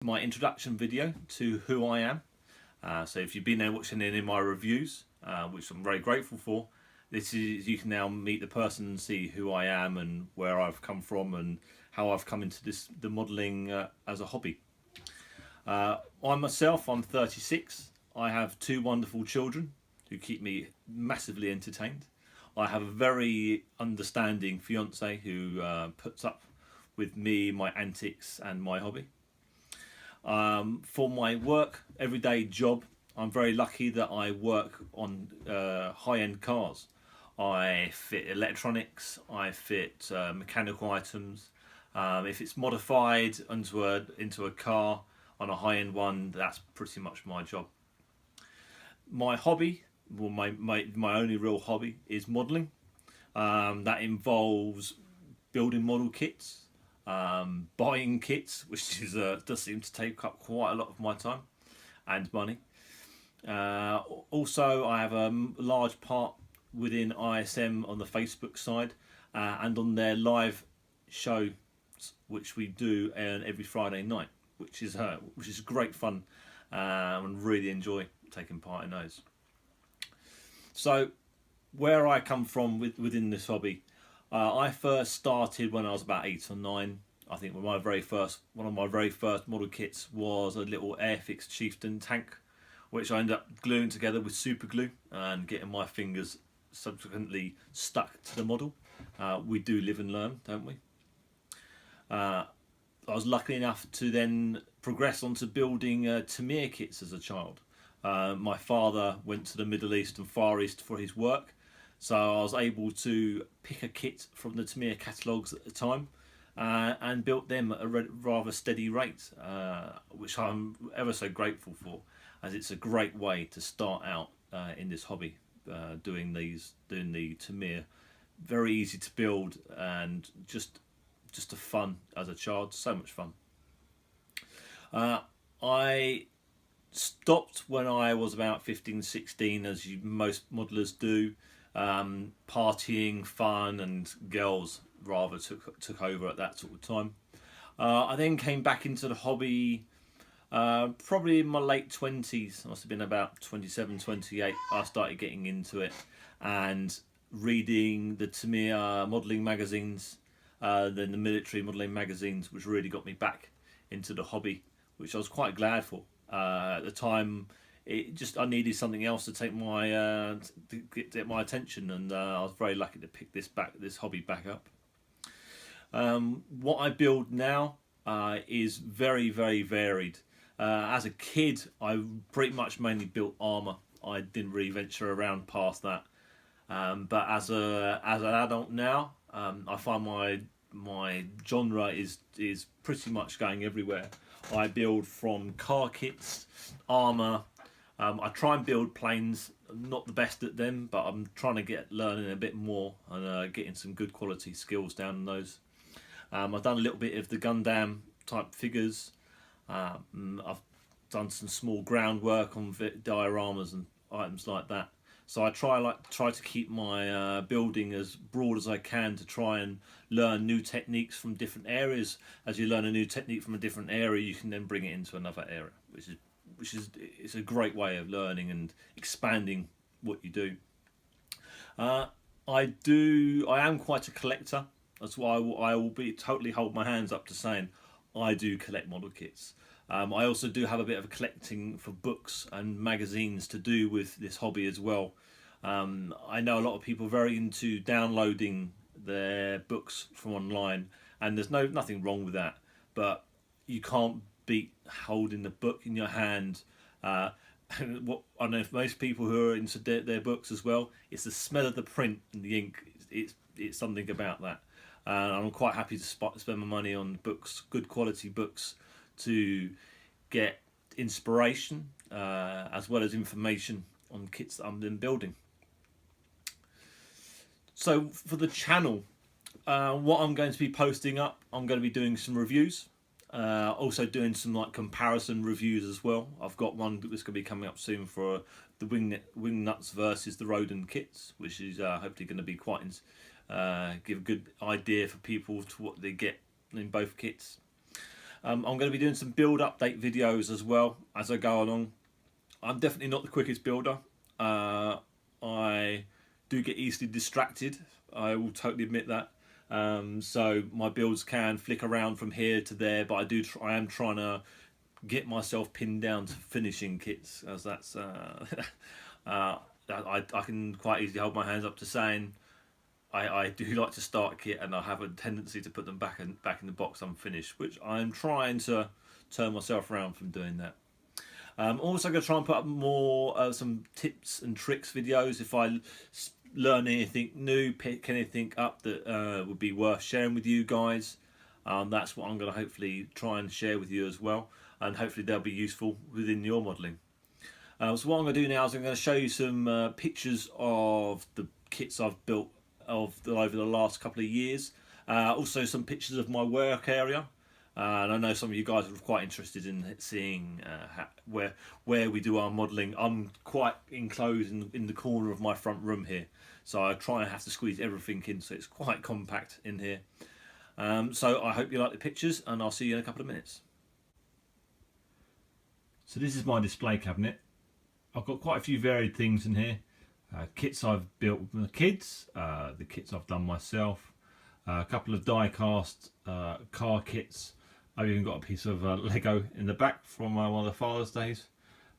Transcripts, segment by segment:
My introduction video to who I am. So if you've been there watching any of my reviews, which I'm very grateful for, this is you can now meet the person and see who I am and where I've come from and how I've come into the modelling as a hobby. I'm 36. I have two wonderful children who keep me massively entertained. I have a very understanding fiance who puts up with me, my antics and my hobby. For my work, everyday job, I'm very lucky that I work on high-end cars. I fit electronics, I fit mechanical items. If it's modified into a car on a high-end one, that's pretty much my job. My hobby, well, my only real hobby is modelling. That involves building model kits, buying kits, which does seem to take up quite a lot of my time and money. Also, I have a large part within ISM on the Facebook side and on their live show, which we do every Friday night, which is great fun, and really enjoy taking part in those. So, where I come from within this hobby. I first started when I was about 8 or 9. I think one of my very first model kits was a little Airfix Chieftain tank, which I ended up gluing together with super glue and getting my fingers subsequently stuck to the model. We do live and learn, don't we? I was lucky enough to then progress onto building Tamir kits as a child. My father went to the Middle East and Far East for his work. So I was able to pick a kit from the Tamir catalogues at the time and built them at a rather steady rate, which I'm ever so grateful for, as it's a great way to start out in this hobby, doing the Tamir. Very easy to build and just a fun as a child, so much fun. I stopped when I was about 15, 16, as most modelers do. Partying, fun and girls rather took over at that sort of time. I then came back into the hobby probably in my late 20s. I must have been about 27, 28. I started getting into it and reading the Tamir modelling magazines, then the military modelling magazines, which really got me back into the hobby, which I was quite glad for. At the time, I needed something else to take to get my attention, and I was very lucky to pick this hobby back up. What I build now is very, very varied. As a kid, I pretty much mainly built armour. I didn't really venture around past that. But as an adult now, I find my genre is pretty much going everywhere. I build from car kits, armour. I try and build planes. I'm not the best at them, but I'm trying to learning a bit more and getting some good quality skills down in those. I've done a little bit of the Gundam type figures. I've done some small groundwork on dioramas and items like that. So I try to keep my building as broad as I can to try and learn new techniques from different areas. As you learn a new technique from a different area, you can then bring it into another area, which is it's a great way of learning and expanding what you do. I am quite a collector. That's why I will be totally hold my hands up to saying I do collect model kits. I also do have a bit of a collecting for books and magazines to do with this hobby as well. I know a lot of people are very into downloading their books from online, and there's nothing wrong with that, but you can't beat holding the book in your hand. What I know for most people who are into their books as well, it's the smell of the print and the ink. It's something about that. I'm quite happy to spend my money on books, good quality books, to get inspiration as well as information on kits that I'm then building. So for the channel, what I'm going to be posting up, I'm going to be doing some reviews, also doing some comparison reviews as well. I've got one that's going to be coming up soon for the wing nuts versus the Rodin kits, which is hopefully going to be quite give a good idea for people to what they get in both kits. I'm going to be doing some build update videos as well as I go along. I'm definitely not the quickest builder. I do get easily distracted. I will totally admit that. So my builds can flick around from here to there, but I am trying to get myself pinned down to finishing kits, as that's I can quite easily hold my hands up to saying I do like to start a kit, and I have a tendency to put them back in the box unfinished, which I'm trying to turn myself around from doing that. I'm also going to try and put up more some tips and tricks videos if I learn anything new, pick anything up that would be worth sharing with you guys. That's what I'm going to hopefully try and share with you as well, and hopefully they'll be useful within your modelling. So what I'm going to do now is I'm going to show you some pictures of the kits I've built over the last couple of years. Also some pictures of my work area. And I know some of you guys are quite interested in seeing where we do our modelling. I'm quite enclosed in the corner of my front room here, so I try and have to squeeze everything in, so it's quite compact in here. So I hope you like the pictures, and I'll see you in a couple of minutes. So this is my display cabinet. I've got quite a few varied things in here. Kits I've built with my kids, the kits I've done myself, a couple of die-cast car kits. I've even got a piece of Lego in the back from one of the Father's Days.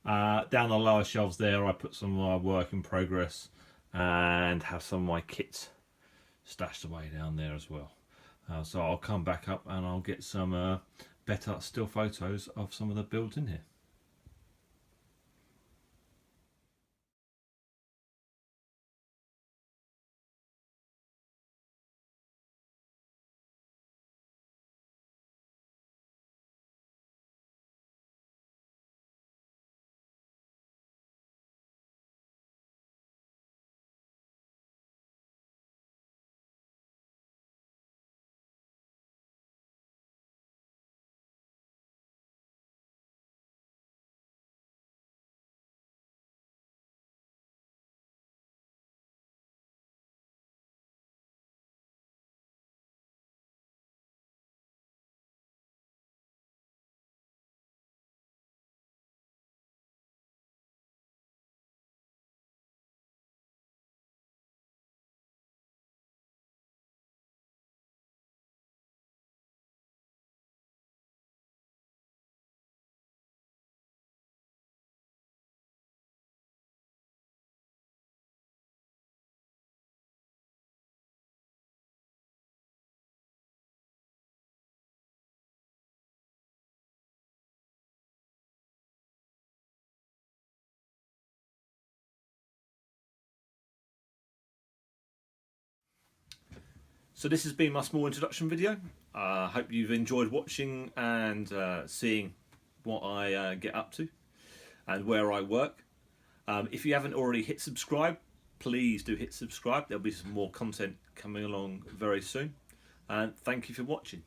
Down the lower shelves there I put some of my work in progress and have some of my kits stashed away down there as well. So I'll come back up and I'll get some better still photos of some of the builds in here. So this has been my small introduction video. I hope you've enjoyed watching and seeing what I get up to and where I work. If you haven't already hit subscribe, please do hit subscribe. There'll be some more content coming along very soon. And thank you for watching.